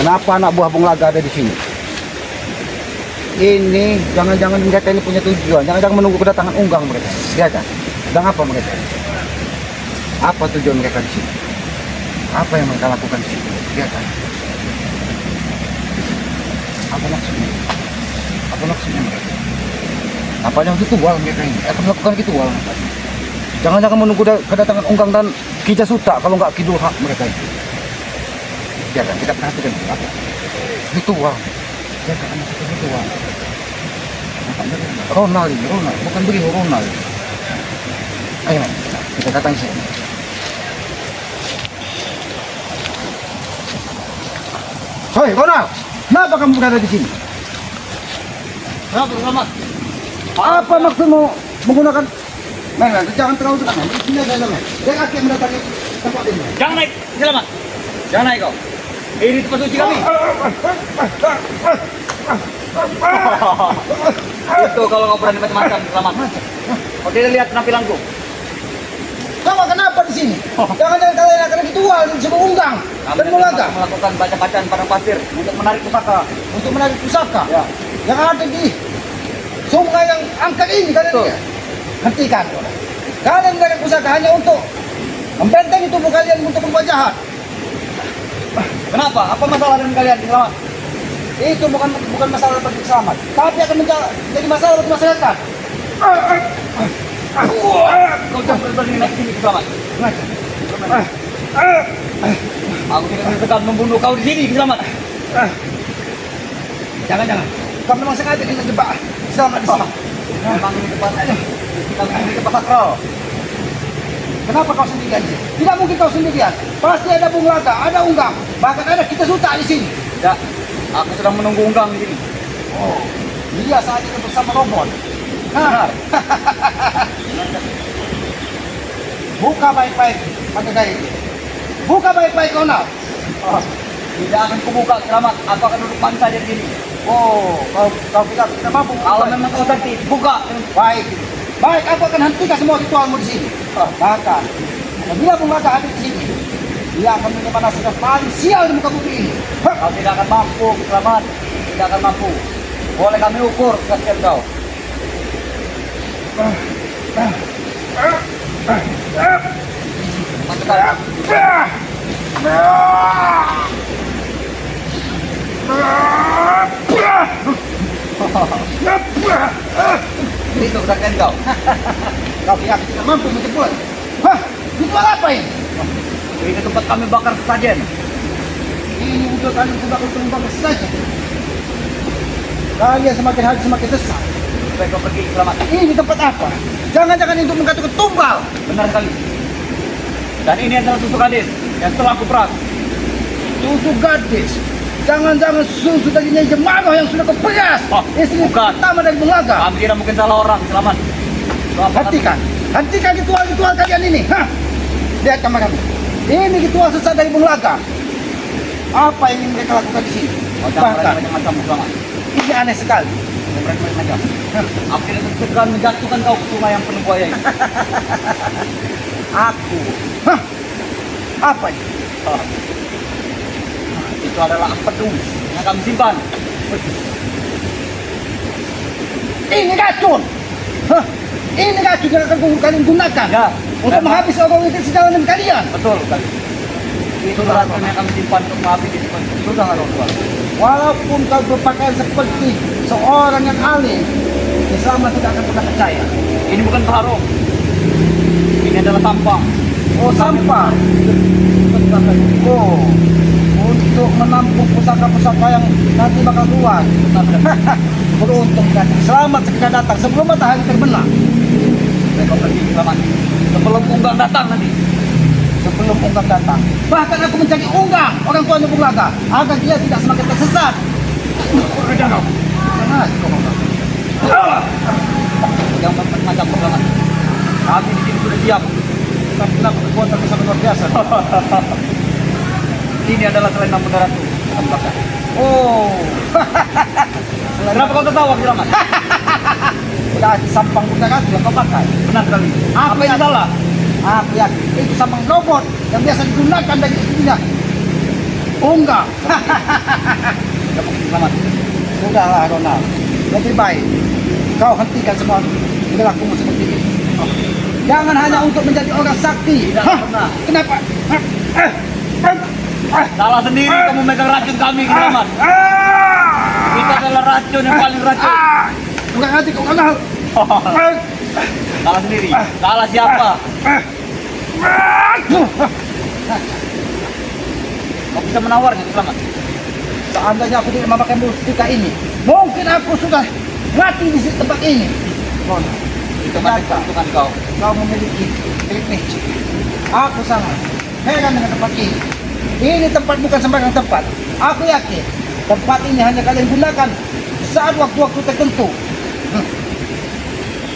Kenapa anak buah Bung Laga ada di sini? Ini jangan-jangan mereka ini punya tujuan. Jangan-jangan menunggu kedatangan Unggang mereka. Ya kan? Dan apa mereka? Apa tujuan mereka di sini? Apa yang mereka lakukan di sini? Ya kan? Apa maksudnya? Apa maksudnya mereka? Apa yang ritual mereka ini? Akan melakukan ritual. Jangan-jangan menunggu kedatangan Unggang dan Kijah Suta kalau nggak Kidul Hak mereka itu. Ya kan? Kita perhatikan apa? Ritual. Ya kan? Ritual. Ronald, bukan beliau Ronald. Ayo, kita datang sini. Hoi, Ronald, kenapa kamu berada di sini? Kenapa, Selamat? Apa maksudmu menggunakan? Jangan terlalu dekat. Di sini ada jalan. Jangan kaki mendatangi tempat ini. Jangan naik, Selamat. Jangan naik kau. Ini tempat suci kami. Itu kalau kau berani macam-macam, Selamat. Kau tidak lihat penampilanku. Kamu kenapa di sini? Jangan-jangan kalian akan ritual di sebuah Unggang dan Bung Laga melakukan baca-bacaan padang pasir untuk menarik pusaka. untuk menarik pusaka Ya. yang ada di sungai yang angkat ini kalian Betul. lihat. Hentikan. Kalian menarik pusaka hanya untuk membentengi tubuh kalian untuk berbuat jahat. Kenapa? Apa masalah dengan kalian, Selamat? Itu bukan masalah bagi Selamat, tapi akan menjadi masalah bagi masyarakat. Kau jangan berani naik sini, Selamat. Aku tidak segan membunuh kau di sini, Selamat. Jangan. Kamu memang sengaja ingin menjebak Selamat di sini. Memang ini tempat sakral. Kenapa kau sendirian? Tidak mungkin kau sendirian. Pasti ada Bung Laga, ada Unggang, bahkan ada Kijah Suta di sini. Ya, aku sedang menunggu Unggang di sini. Oh, dia saat ini bersama robot. Benar. Buka baik-baik pakai gaya ini. Buka baik-baik kau nak. Tidak akan kubuka, Selamat. Aku akan duduk manis saja di sini. Oh, kau tidak mampu. Kalau memang kau sakti, buka. Baik. Baik, aku akan hentikan semua ritualmu di sini. Bahkan, apabila Bung Laga ada di sini, dia akan menjadi manusia paling sial di muka bumi ini. Kau tidak akan mampu, Selamat. Tidak akan mampu. Boleh kami ukur kesaktian kau. Mantap. Itu kesaktian kau. Kau yakin tidak mampu menjemput? Hah? Ritual apa ini? Ini tempat kami bakar sesajen. Ini untuk kalian sebab untuk membangkit saja. Kalian semakin hari semakin sesat. Supaya kau pergi, Selamat. Ini tempat apa? Jangan-jangan untuk menggantungkan tumbal. Benar sekali. Dan ini adalah susu gadis yang telah aku peras. Susu gadis. Jangan-jangan susu dari Nyai Jemanoh yang sudah keperas. Oh, Istri bukan. pertama dari Bung Laga. Kami kira mungkin salah orang, Selamat. Hentikan ritual-ritual kalian ini. Hah? Lihat kamar kami. Ini ritual sesat dari Bung Laga. Apa yang ingin mereka lakukan di sini? Bahkan, Macam-macam, Selamat. ini aneh sekali. Macam. Aku tidak segan menjatuhkan kau ke sungai yang penuh buaya ini. Aku. Hah? Apa ini? Itu adalah pedung yang kami simpan. Ini racun. Hah? Ini racun yang akan kalian gunakan. Ya, Untuk memang. menghabis orang itu sejalanan kalian. Betul sekali. Itu racun yang kami simpan untuk menghabisi sudah harus keluar. Walaupun kau berpakaian seperti seorang yang alim, Islam tidak akan pernah percaya. Ini bukan sarung. Ini adalah sampah. Oh, sampah. Oh, untuk menampung pusaka-pusaka yang nanti bakal keluar. Beruntung kan. Selamat segera datang sebelum matahari terbenam. Baik, kau pergi, Selamat. Sebelum Unggang datang nanti. Sebelum Unggang datang. Bahkan aku mencari Unggang, orang tuanya Bung Laga, agar dia tidak semakin tersesat. Jangan. Yang macam Selamat. Kami di sini sudah siap. Tapi kenapa kekuatan bisa luar biasa? Ini adalah selendang Bunda Ratu. Kami bakar. Oh. Kenapa kau tertawa, Selamat? Udah sampang Bunda Ratu yang kau pakai. Benar sekali. Apa yang salah? Aku yakin itu sampang robot yang biasa digunakan dari istrinya. Unggang. Sudahlah Ronald, lebih baik kau hentikan semua perilakumu seperti ini. Jangan hanya untuk menjadi orang sakti. Tidak pernah. Kenapa? Salah sendiri kamu megang racun kami, Keramat. Kita adalah racun yang paling racun. Bukan hati kau kenal. Salah sendiri. Salah siapa? Kau bisa menawarnya, Keramat. Seandainya aku tidak memakai mustika ini, mungkin aku sudah mati di tempat ini. Itu masih peruntukan kau. Kau memiliki teknik. Aku sangat heran dengan tempat ini. Ini tempat bukan sembarang tempat. Aku yakin tempat ini hanya kalian gunakan saat waktu-waktu tertentu.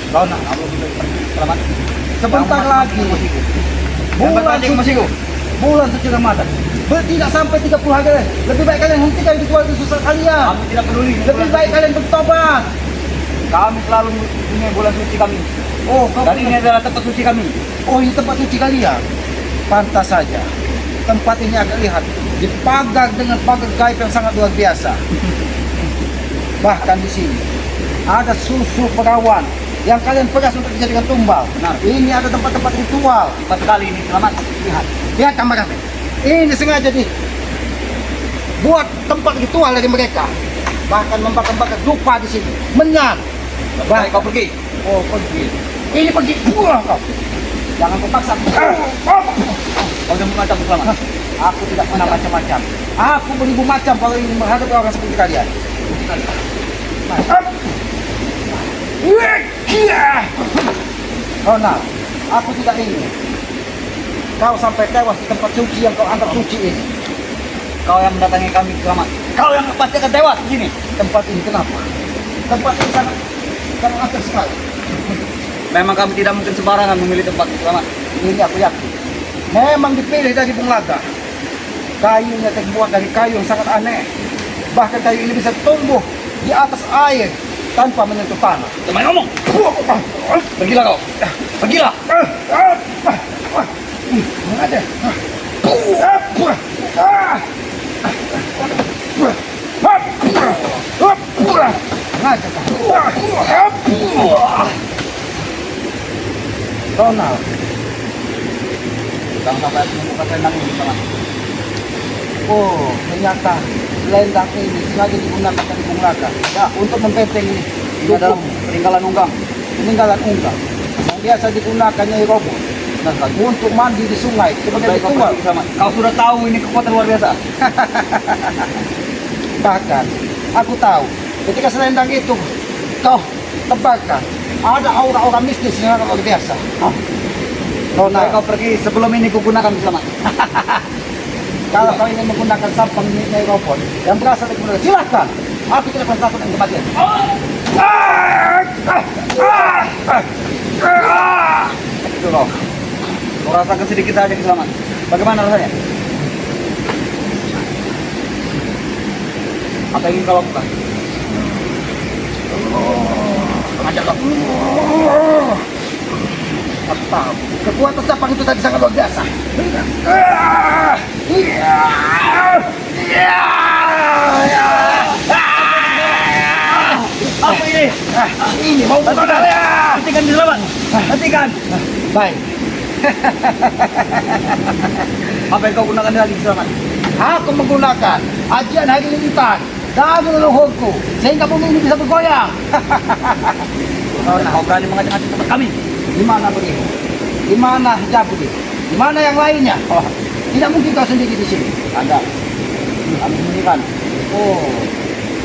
Kau nak, aku sudah pergi. Selamat. Sebentar lagi bulan suci Ramadan. Tidak sampai 30 hari. Lebih baik kalian hentikan ritual susah kalian. Kami tidak peduli. Lebih baik kalian bertobat. Kami selalu punya bulan suci kami. Oh, kau Dan ini adalah tempat suci kami. Oh, ini tempat suci kalian. Pantas saja. Tempat ini agak lihat dipagar dengan pagar gaib yang sangat luar biasa. Bahkan di sini ada susu perawan yang kalian peras untuk dijadikan tumbal. Benar. Ini ada tempat-tempat ritual. 4 kali ini, Selamat. Lihat kamar kami. Ini sengaja dibuat tempat ritual dari mereka. Bahkan membakar-bakar dupa di sini. Menyan. Baik, kau pergi. Oh, pergi. Ini pergi. Pulang kau. Jangan kau paksa. Kau jangan macam Selamat. Aku tidak pernah macam-macam. Aku beribu macam kalau ingin menghadapi orang seperti kalian. Ronald, aku tidak ingin kau sampai tewas di tempat suci yang kau anggap suci ini. Kau yang mendatangi kami, Selamat. Kau yang pasti akan tewas di sini. Tempat ini kenapa? Tempat ini sangat aneh sekali. Memang kami tidak mungkin sembarangan memilih tempat, Selamat. Ini aku yakin. Memang dipilih dari Bunglaga. Kayunya terbuat dari kayu yang sangat aneh. Bahkan kayu ini bisa tumbuh di atas air tanpa menyentuh tanah. Jangan ngomong. Pergilah kau. Pergilah. Ada. Ngajak kau. Ronald, Jangan sampai aku membuka selendang ini, Selamat. oh ternyata selendang ini sengaja digunakan dari Bunglaga ya, untuk membentengi Ini adalah peninggalan unggang. peninggalan unggang yang biasa digunakan Nyai Robo Benar sekali. untuk mandi di sungai sebagai Baik, kau ritual. pergi, Selamat. Kau sudah tahu ini kekuatan luar biasa. Bahkan aku tahu ketika selendang itu kau tebarkan ada aura-aura mistis yang sangat luar biasa. Baik, Ronald, kau pergi sebelum ini kugunakan, Selamat. kalau kau ingin menggunakan sampang Nyai Robo yang berasal dari Bunglaga, silakan. Aku tidak pernah takut dengan kematian. Itu kau. Kau rasakan sedikit saja, Selamat. Bagaimana rasanya? Apa yang ingin kau lakukan? Ada kau. Aku tahu kekuatan sampang itu tadi sangat luar biasa. Apa ini? Ini mau bunuh saya. Hentikan, Selamat. Hentikan. Baik, Apa yang kau gunakan lagi, Selamat? aku menggunakan ajian hari lintan dan leluhurku sehingga bumi ini bisa bergoyang. Kau berani mengacak-ngacak tempat kami? Di mana beribu? Di mana Jabudi? Di mana yang lainnya? Oh, tidak mungkin kau sendiri di sini. Ada. Kami sembunyikan. Oh,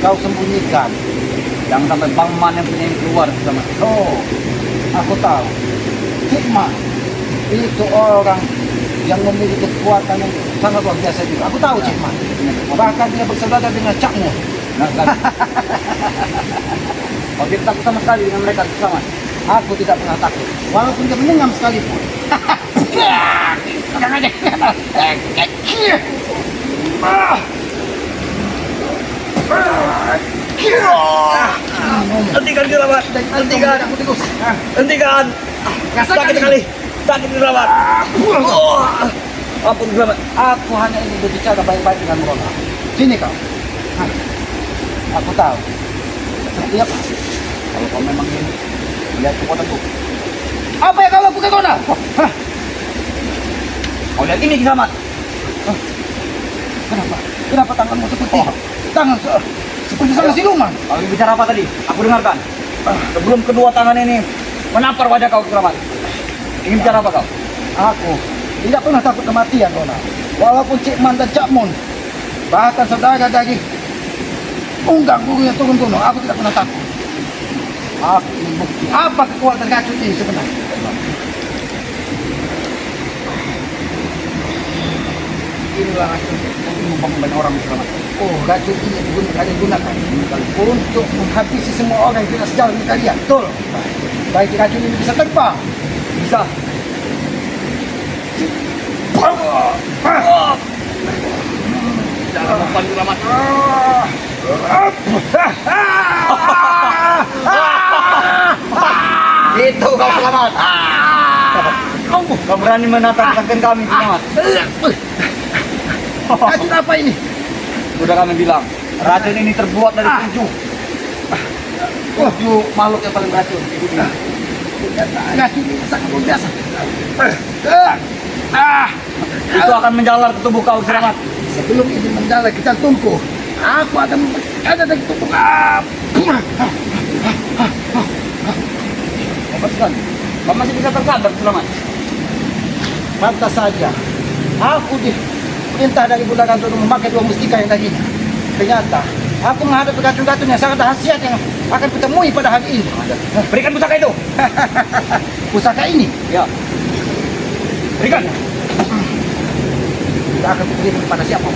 kau sembunyikan. Jangan sampai Bangman yang punya ini keluar, Selamat. Oh, aku tahu. Hikmah itu orang yang memiliki kekuatan yang sangat luar biasa juga. Aku tahu Hikmah. Bahkan dia bersaudara dengan Cakmu. Nah, kan? Kau tidak takut sama sekali dengan mereka, Selamat. Aku tidak pernah takut, walaupun dia menengam sekalipun. Jangan aja. Hentikan, Selamat. Hentikan. Aku tikus. Hentikan. Sakit sekali. Sakit, Selamat. Ampun, Selamat. Aku hanya ingin berbicara baik-baik dengan Rona. Sini kau. Aku tahu. Setiap kalau kau memang ini lihat kekuatanku. Apa yang kau lakukan kau nak? Hah? Kau lihat ini Kisamat. Kenapa? Kenapa tanganmu seperti tangan seperti sama siluman? Kau ingin bicara apa tadi? Aku dengarkan. Sebelum kedua tangan ini menampar wajah kau Kisamat. Ingin bicara apa kau? Aku tidak pernah takut kematian, Nona. Walaupun Cik Man dan Cak Mun, bahkan saudara daging unggang gurunya turun gunung, aku tidak pernah takut. Aku ingin bukti apa kekuatan racun ini sebenarnya. Inilah racun yang membangun banyak orang Kisamat. Oh, racun ini digunakan untuk menghabisi semua orang yang tidak sejalan dengan kalian. Betul. Baik racun ini bisa terbang. Bisa. Jangan mempan Kisamat. Itu kau Kisamat. Kau berani menatap tangan kami Kisamat. Racun apa ini? Sudah kami bilang, racun ini terbuat dari tujuh makhluk yang paling beracun. Racun ini sangat luar biasa. Itu akan menjalar ke tubuh kau Kisamat. Sebelum ini menjalar ke jantungku, aku akan ada dari tubuh. Hebat sekali. Kau masih bisa tersadar Kisamat. Pantas saja. Aku diperintah dari Bunda Gantung untuk memakai dua mustika yang tadinya. Ternyata aku menghadapi racun-racun yang sangat dahsyat yang akan kutemui pada hari ini. Berikan pusaka itu. Pusaka ini Ya. Berikan. tidak akan kuberikan kepada siapa.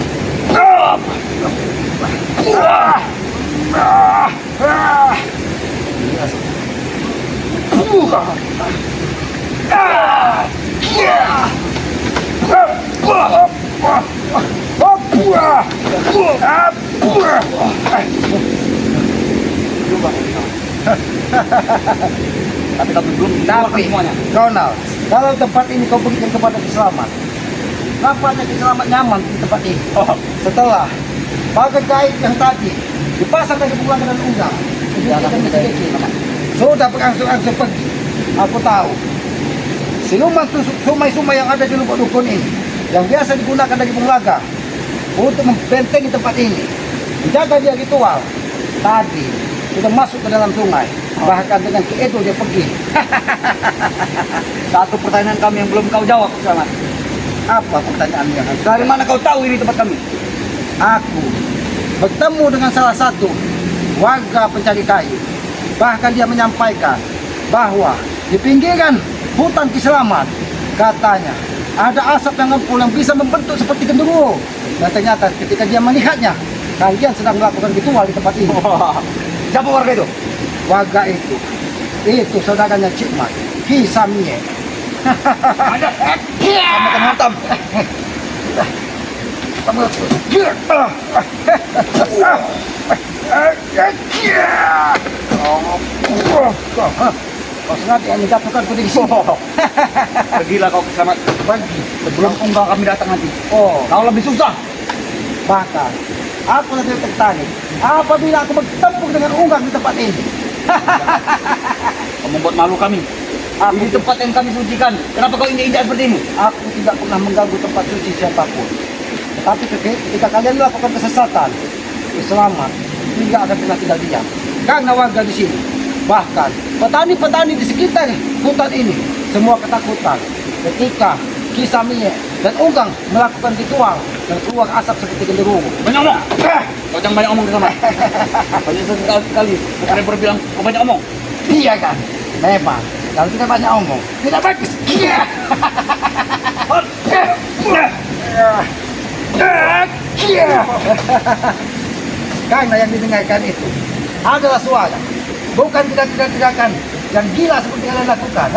Tapi kau belum Tapi semuanya. Ronald, kalau tempat ini kau berikan kepada Kiselamat, nampaknya Kiselamat nyaman di tempat ini. Setelah bagai kait yang tadi dipasang dari pulang dengan unggang, sudah berangsur-angsur pergi. Aku tahu siluman sumai-sumai yang ada di lubuk dukun ini, yang biasa digunakan dari Bunglaga untuk membentengi tempat ini, menjaga dia ritual, tadi sudah masuk ke dalam sungai. Bahkan dengan Ki Edo dia pergi. Satu pertanyaan kami yang belum kau jawab Kisamat. Apa pertanyaan yang Dari mana kau tahu ini tempat kami? Aku bertemu dengan salah satu warga pencari kayu. Bahkan dia menyampaikan bahwa di pinggiran hutan Kiselamat, katanya ada asap yang ngepul yang bisa membentuk seperti genderuwo. Dan ternyata ketika dia melihatnya, kalian sedang melakukan ritual di tempat ini. Siapa warga itu? Warga itu saudaranya Cikmat, Ki Samie. Ada. Kamu akan hantam. Kau sengaja yang menjatuhkanku di sini. Pergilah kau Kisamat. Pergi. Sebelum unggal kami datang nanti. Oh, Kau lebih susah. bahkan aku lebih tertarik apabila aku bertempur dengan unggang di tempat ini. Kau membuat malu kami. Ini tempat yang kami sucikan. Kenapa kau injak-injak seperti ini? Aku tidak pernah mengganggu tempat suci siapapun. Tetapi ketika kalian melakukan kesesatan, selamat tidak akan pernah tinggal diam. Karena warga di sini, bahkan petani-petani di sekitar hutan ini, semua ketakutan ketika Ki Samie dan Unggang melakukan ritual dan keluar asap seperti genderuwo. Banyak omong. Kau jangan banyak omong Kisamat. Kau jangan sekali. Bukan yang berbilang kau banyak omong. Iya kan? Memang. Kalau kita banyak omong, tidak bagus. Iya. Karena yang didengarkan itu adalah suara, bukan tidak-tidak-tidakan yang gila seperti yang kalian lakukan.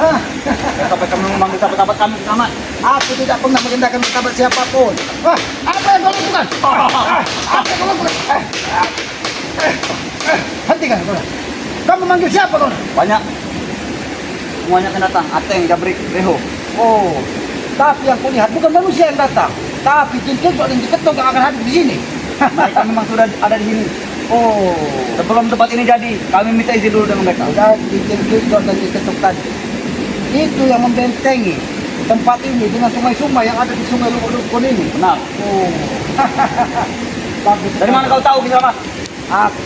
Sampai kamu memanggil sahabat-sahabat kami Kisamat. Aku tidak pernah merendahkan sahabat siapapun. Apa yang kau lakukan? Apa yang kau lakukan? Hentikan kau. Kamu memanggil siapa kau? Banyak. Semuanya akan datang. Ateng, Jabrik, Reho. Oh, tapi yang kulihat bukan manusia yang datang, tapi jin ketok dan jin ketok yang akan hadir di sini. Mereka memang sudah ada di sini. Oh, Sebelum tempat ini jadi, kami minta izin dulu dengan mereka. udah bikin gedor dan diketuk tadi. Itu yang membentengi tempat ini dengan sungai-sungai yang ada di sungai Lukon ini. Benar. Oh, bagus. Dari mana kau tahu Kisramat? Aku.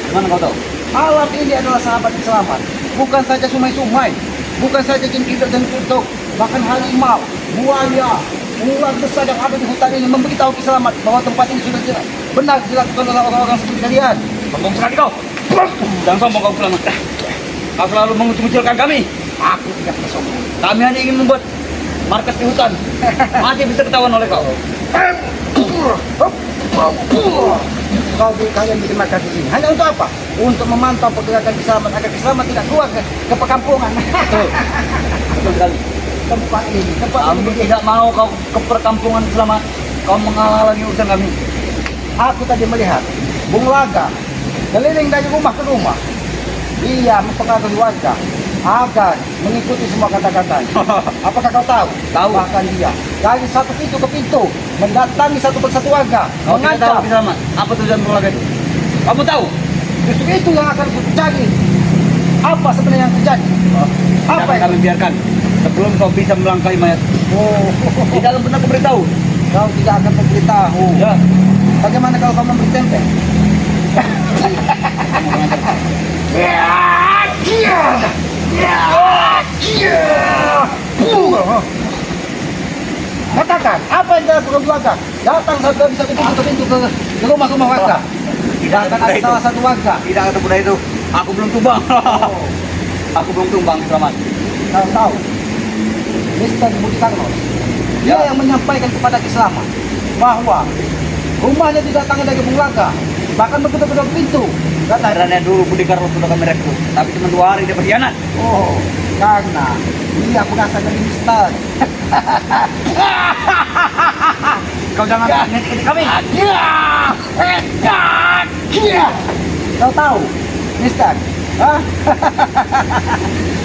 Dari mana kau tahu? Alam ini adalah sahabat selamat. Bukan saja sungai-sungai, bukan saja kinkidat dan kutuk, bahkan harimau, buaya, ular besar yang ada di hutan ini memberitahu Kiselamat bahwa tempat ini sudah benar dilakukan oleh orang-orang seperti kalian. Sombong sekali kau. Jangan sombong kau Kisramat. Kau selalu mengucilkan kami. Aku tidak bersombong. Kami hanya ingin membuat markas di hutan. Masih bisa ketahuan oleh kau. Kalian bikin markas di sini hanya untuk apa? Untuk memantau pergerakan Kiselamat agar Kiselamat tidak keluar ke perkampungan. Betul. Betul sekali. Tempat ini, Kami tidak mau kau ke perkampungan Kisramat. Kau menghalangi urusan kami. Aku tadi melihat Bung Laga keliling dari rumah ke rumah. Dia mempengaruhi warga agar mengikuti semua kata-katanya. Apakah kau tahu? Tahu. Bahkan dia dari satu pintu ke pintu mendatangi satu persatu warga, Kau tidak tahu mengancam. Kisramat. Apa tujuan keluarga itu? Kamu tahu? Justru itu yang akan ku cari. Apa sebenarnya yang terjadi? Apa Jangan yang kami biarkan. Sebelum kau bisa melangkahi mayat. Oh, Tidak akan pernah kuberitahu. kau tidak akan memberitahu. Ya. Bagaimana kalau kau memberi tempe? Katakan, apa yang dilakukan warga? Datang sampai bisa ke pintu ke rumah-rumah warga. Tidak Bahkan ada ada itu. salah satu warga. Tidak ada mudah itu. Aku belum tumbang. Oh, Aku belum tumbang Kisramat. kau tahu, Mister Budi Karnos, dia yang menyampaikan kepada Kiselamat bahwa rumahnya didatangi dari Bung Laga, bahkan begitu-begitu pintu. Katanya, Karena dulu Budi Karno sudah kami rekrut, tapi cuma 2 hari dia berkhianat. oh, karena dia berasal dari Mister. Kau jangan ngedit kami. Kau tahu, Mister? Hah?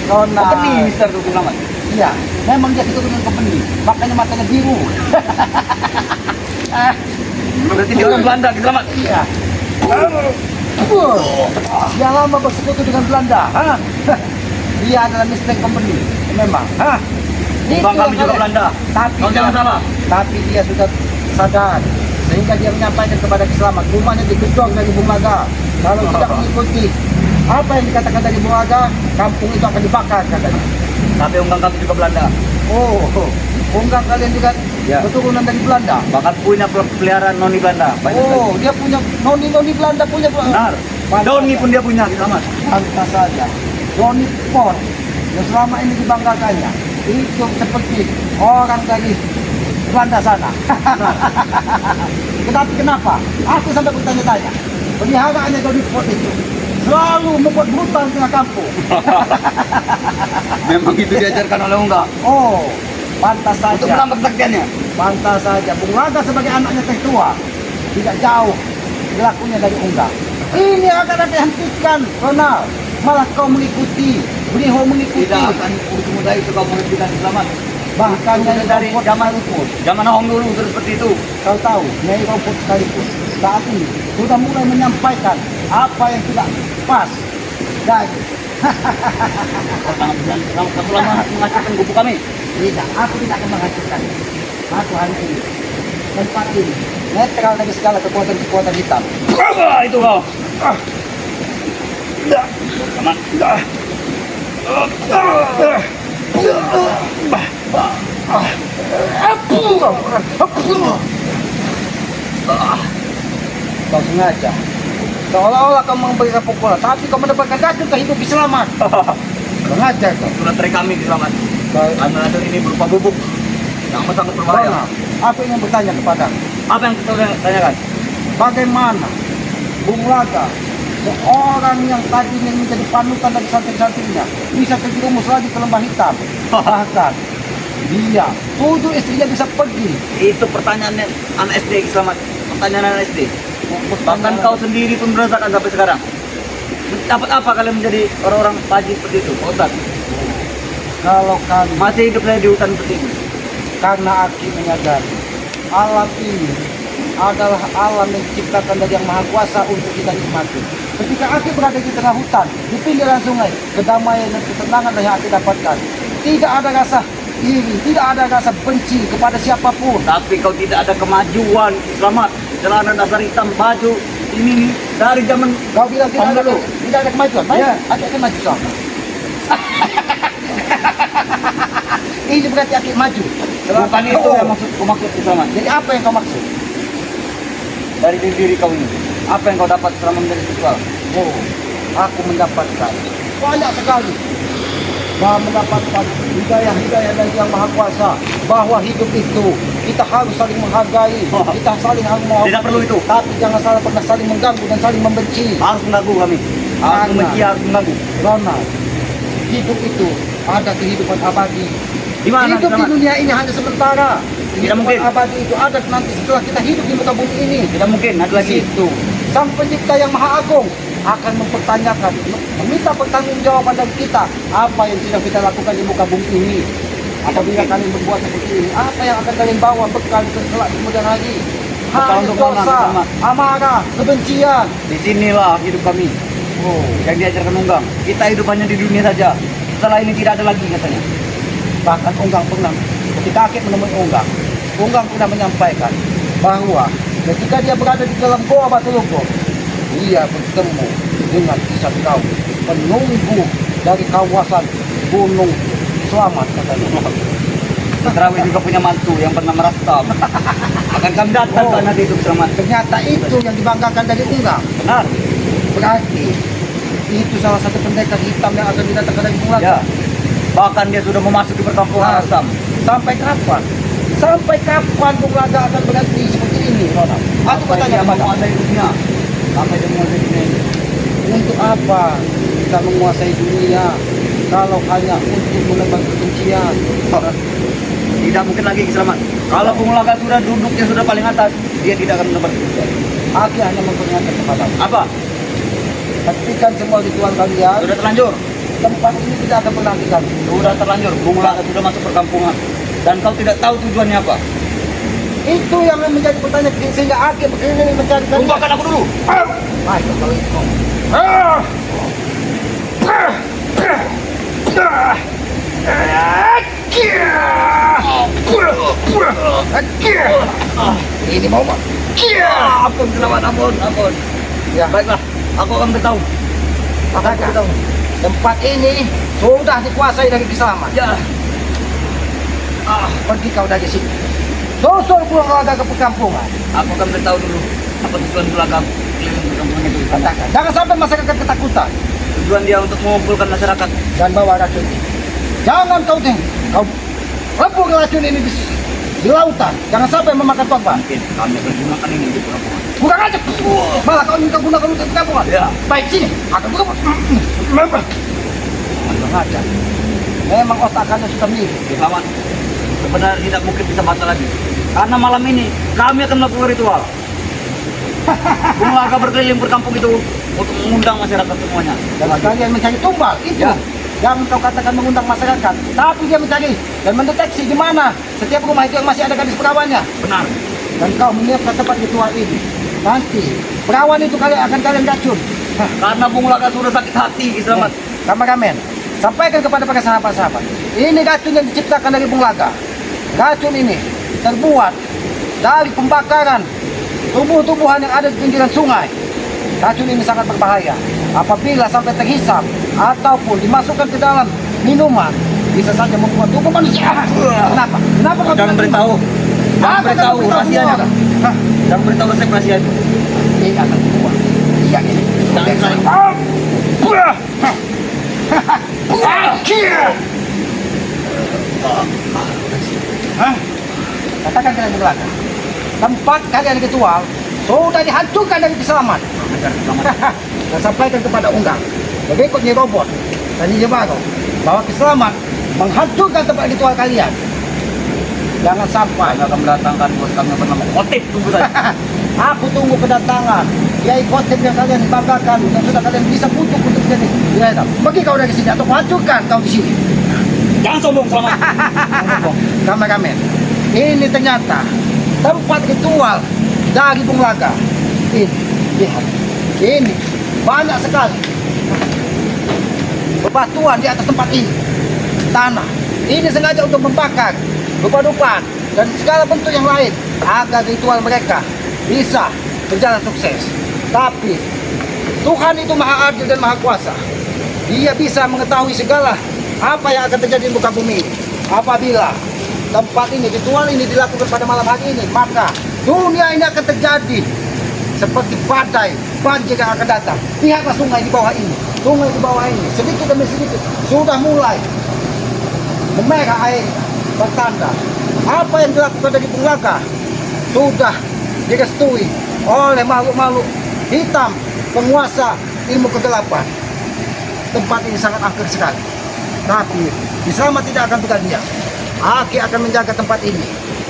Kau Apa nih Mister Tutu Selamat? Iya, memang dia keturunan company, makanya matanya biru. Berarti dia orang Belanda Selamat. Iya. Dia lama bersekutu dengan Belanda. Hah? Dia adalah Mister Company, memang. Hah? Bang kami yang juga ada. Belanda. Tapi Kau jangan salah. Tapi dia sudah sadar sehingga dia menyampaikan kepada Kiselamat rumahnya digedor dari Bung Laga. Kalau tidak mengikuti apa yang dikatakan dari Bung Laga, kampung itu akan dibakar katanya. Tapi unggang kami juga Belanda. Oh, unggang kalian juga Ya. keturunan dari Belanda. Bahkan punya peliharaan noni Belanda. Banyak sekali. Oh, dia punya noni Belanda punya. Benar. Pantas Doni saja. pun dia punya Selamat. Pantas saja. Doni Pon yang selama ini dibanggakannya itu seperti orang dari Belanda sana. Tetapi kenapa? Aku sampai bertanya-tanya. Peliharaannya Doni Pon itu selalu membuat brutal di tengah kampung. Memang itu diajarkan oleh unggang. Oh, pantas Untuk saja. menambah kesaktiannya. Pantas saja. Bung Laga sebagai anaknya tertua tidak jauh berlakunya dari unggang. Ini akan ada hentikan, Ronald. Malah kau mengikuti, beliau mengikuti. Tidak akan semudah itu kau menghentikan Selamat. Bahkan Nyai dari Rumput zaman sekalipun. Zaman Ahong dulu sudah seperti itu. Kau tahu, Nyai Rumput sekalipun saat ini sudah mulai menyampaikan apa yang tidak pas. Dan Kau sangat berani. Kau telah menghancurkan gubuk kami. tidak, aku tidak akan menghancurkan. Aku hari ini tempat ini netral dari segala kekuatan hitam. Itu kau. Selamat. Kau sengaja. Seolah-olah kau memberikan pukulan, tapi kau mendapatkan racun ke hidup selamat. Sengaja kau. Sudah teri kami Selamat. Baik. Karena racun ini berupa bubuk yang sangat berbahaya. Ronald, aku ingin bertanya kepada Apa yang kita tanyakan? bagaimana Bung Laga, seorang yang tadinya menjadi panutan dari santri-santrinya, bisa terjerumus lagi ke lembah hitam. Bahkan dia, 7 istrinya bisa pergi. Itu pertanyaannya anak SD Selamat. Pertanyaan anak SD. Bahkan kau sendiri pun merasakan sampai sekarang. Dapat apa kalian menjadi orang-orang pagi seperti itu, Pak Ustadz? Kalau kami, Masih hidup saya di hutan seperti ini. karena Aki menyadari alam ini adalah alam yang diciptakan dari Yang Maha Kuasa untuk kita nikmati. Ketika Aki berada di tengah hutan, di pinggiran sungai, kedamaian dan ketenangan yang Aki dapatkan. Tidak ada rasa iri, tidak ada rasa benci kepada siapapun. Tapi kau tidak ada kemajuan, selamat. Celana dasar hitam, baju ini nih dari zaman Kau bilang Om tidak ada kemajuan. Baik, Ya. Aki akan maju sama. Ini berarti Aki maju. bukan itu yang maksudku maksud selamat. Jadi apa yang kau maksud? Dari diri kau ini, apa yang kau dapat selama menjadi spiritual? Oh, aku mendapatkan banyak sekali. Mendapatkan hidayah-hidayah dari Yang Maha Kuasa bahwa hidup itu kita harus saling menghargai, kita saling harus menghormati. Tidak perlu itu. Tapi jangan pernah saling mengganggu dan saling membenci. Harus mengganggu kami, harus membenci, harus mengganggu. Karena hidup itu ada kehidupan abadi. Di mana Hidup di selamat? dunia ini hanya sementara. Kehidupan mungkin. abadi itu ada nanti setelah kita hidup di muka bumi ini. Tidak mungkin, ada lagi. Itu Sang Pencipta yang Maha Agung akan mempertanyakan, meminta pertanggungjawaban dari kita apa yang sudah kita lakukan di muka bumi ini. Apabila kalian berbuat seperti ini, apa yang akan kalian bawa bekal ke kelak kemudian hari? Bekal Hanya untuk mana, dosa, Selamat? amarah, kebencian. Di sinilah hidup kami Oh, yang diajarkan Unggang. Kita hidup hanya di dunia saja. Setelah ini tidak ada lagi katanya. bahkan Unggang pernah, ketika Aki menemui Unggang pernah menyampaikan bahwa ketika dia berada di dalam goa Batu Logo, dia bertemu dengan kisah kaum penunggu dari kawasan Gunung Selamat katanya. Terawi juga punya mantu yang pernah merastam. Akan kami datang Oh. ke anak hidup selamat. Ternyata itu yang dibanggakan dari Unggang. Benar. Berarti itu salah satu pendekar hitam yang akan didatangkan dari Unggang. Ya. Bahkan dia sudah memasuki perkampungan Asam. Sampai kapan? Sampai kapan Bung Laga akan berhenti seperti ini, Ronald? Aku Sampai bertanya dia kepada menguasai dunia. Sampai dia menguasai dunia ini. untuk apa kita menguasai dunia kalau hanya untuk menebar kebencian? Tidak mungkin lagi selamat. Kalau Pengulaga sudah duduknya sudah paling atas, dia tidak akan mendapat kebencian. Aku hanya memperingatkan kepada Apa? hentikan semua ritual kalian. Sudah terlanjur. Tempat ini tidak akan pernah diganggu. Sudah terlanjur. Pengulaga sudah masuk perkampungan. Dan kau tidak tahu tujuannya apa. Itu yang menjadi pertanyaan sehingga akhir begini mencari kalian. Tunggu aku dulu. Ayo kalau itu. Ini mau Pak. Ampun, selamat, ampun, ampun. Ya, Baiklah, aku akan beritahu. Aku akan Maka, beritahu. tempat ini sudah dikuasai dari Kiselamat. Ya. Pergi kau dari sini. Susul pulang Laga ke perkampungan. Aku akan beritahu dulu apa tujuan Pengulaga keliling perkampungan itu. Katakan, jangan sampai masyarakat ketakutan Tujuan dia untuk mengumpulkan masyarakat. dan bawa racun ini. Jangan kau rebung racun ini di lautan. Jangan sampai memakan korban. Mungkin kami akan gunakan ini di perkampungan. Kurang aja. Malah kau minta gunakan untuk perkampungan. Ya. Baik sini. Akan berebut. Kurang aja. Memang otak kalian sudah mirip. Selamat. Sebenarnya tidak mungkin bisa batal lagi. Karena malam ini kami akan melakukan ritual. Pengulaga berkeliling perkampung itu untuk mengundang masyarakat semuanya. Dan kalian mencari tumbal itu. Ya. Yang kau katakan mengundang masyarakat. Tapi dia mencari dan mendeteksi di mana setiap rumah itu yang masih ada gadis perawannya. Benar. Dan kau menyiapkan tempat ritual ini. Nanti perawan itu akan kalian racun. Karena Pengulaga sudah sakit hati, selamat. Kameramen, sampaikan kepada para sahabat-sahabat. Ini racun yang diciptakan dari Bung Laga. Racun ini terbuat dari pembakaran tumbuh-tumbuhan yang ada di pinggiran sungai. Racun ini sangat berbahaya. Apabila sampai terhisap ataupun dimasukkan ke dalam minuman, bisa saja membuat tubuh manusia. Kenapa? Kenapa kau Jangan tidak beritahu. terima? Jangan Apa beritahu kamu rahasianya. semua? Hah? Jangan beritahu resep rahasia itu. Ini akan keluar. Yang ini. Jangan saling. Hah? Katakan kalian Bung Laga. Tempat kalian ritual sudah dihancurkan dari Kiselamat. Dan sampaikan kepada Unggang berikutnya robot dan Jebaro bahwa Kiselamat menghancurkan tempat ritual kalian. Jangan sampai. Kami akan mendatangkan bos kami yang bernama Kotip, tunggu saja. Aku tunggu kedatangan Kiai Khotib yang kalian banggakan, yang sudah kalian bisa butuh untuk jadi. Ya, pergi kau dari sini atau hancurkan kau di sini. Jangan sombong, selamat. Jangan sombong. Kameramen, ini ternyata tempat ritual Dagi Bunglaga. Ini, lihat. Ini, banyak sekali bebatuan di atas tempat ini. Tanah. Ini sengaja untuk membakar dupa-dupa dan segala bentuk yang lain agar ritual mereka bisa berjalan sukses. Tapi Tuhan itu maha adil dan maha kuasa. Dia bisa mengetahui segala apa yang akan terjadi di muka bumi ini. Apabila tempat ini, ritual ini dilakukan pada malam hari ini, maka dunia ini akan terjadi seperti badai, banjir yang akan datang. Lihatlah sungai di bawah ini, sungai di bawah ini, sedikit demi sedikit sudah mulai memerah air, bertanda apa yang dilakukan dari Bunglaga sudah direstui oleh makhluk-makhluk hitam penguasa ilmu kegelapan. Tempat ini sangat angker sekali, tapi Islam tidak akan tinggal diam. Aki akan menjaga tempat ini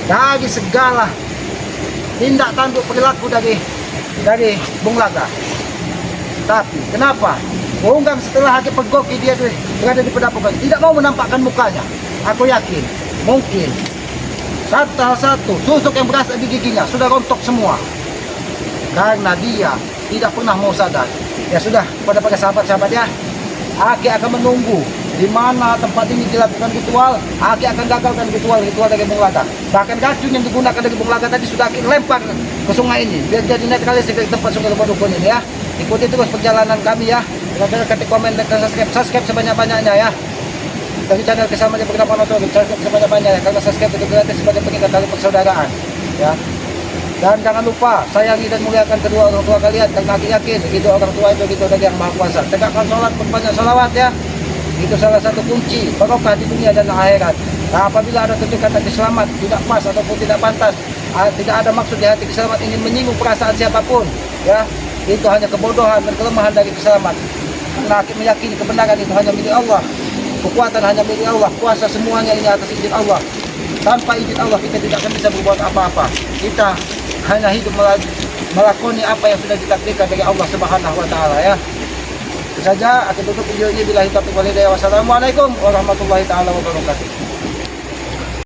dari segala tindak tanduk perilaku dari Bunglaga. Tapi kenapa Unggang setelah Aki pergoki dia berada di pendapokan tidak mau menampakkan mukanya? Aku yakin mungkin satu susuk yang berasal di giginya sudah rontok semua karena dia tidak pernah mau sadar. Ya sudah, pada sahabat-sahabat ya, Aki akan menunggu di mana tempat ini dilakukan ritual. Aki akan gagalkan ritual dari Bunglaga. Bahkan racun yang digunakan dari Bunglaga tadi sudah Aki lempar ke sungai ini biar jadi netralisir dari tempat sungai Dupa-Dukun ini ya. Ikuti terus perjalanan kami ya. Jangan ketik komen dan subscribe sebanyak-banyaknya ya. Dari channel Kisah Maja Bernama Noto, subscribe sebanyak-banyaknya karena subscribe itu gratis sebagai pengikat tali persaudaraan ya. Dan jangan lupa sayangi dan muliakan kedua orang tua kalian karena Aki yakin itu orang tua itu gitu dari Yang Maha Kuasa. Tegakkan sholat, perbanyak salawat ya. Itu salah satu kunci barokah di dunia dan akhirat. Nah, apabila ada tutur kata selamat tidak pas ataupun tidak pantas, tidak ada maksud di hati selamat ingin menyinggung perasaan siapapun ya, itu hanya kebodohan dan kelemahan dari selamat. Karena Aki meyakini kebenaran itu hanya milik Allah, kekuatan hanya milik Allah, kuasa semuanya ini atas izin Allah. Tanpa izin Allah kita tidak akan bisa berbuat apa-apa. Kita hanya hidup melakoni apa yang sudah ditakdirkan dari Allah Subhanahu wa taala ya. Itu saja, aku tutup video ini. Billahi taufiq wal hidayah. Wassalamualaikum warahmatullahi taala wabarakatuh.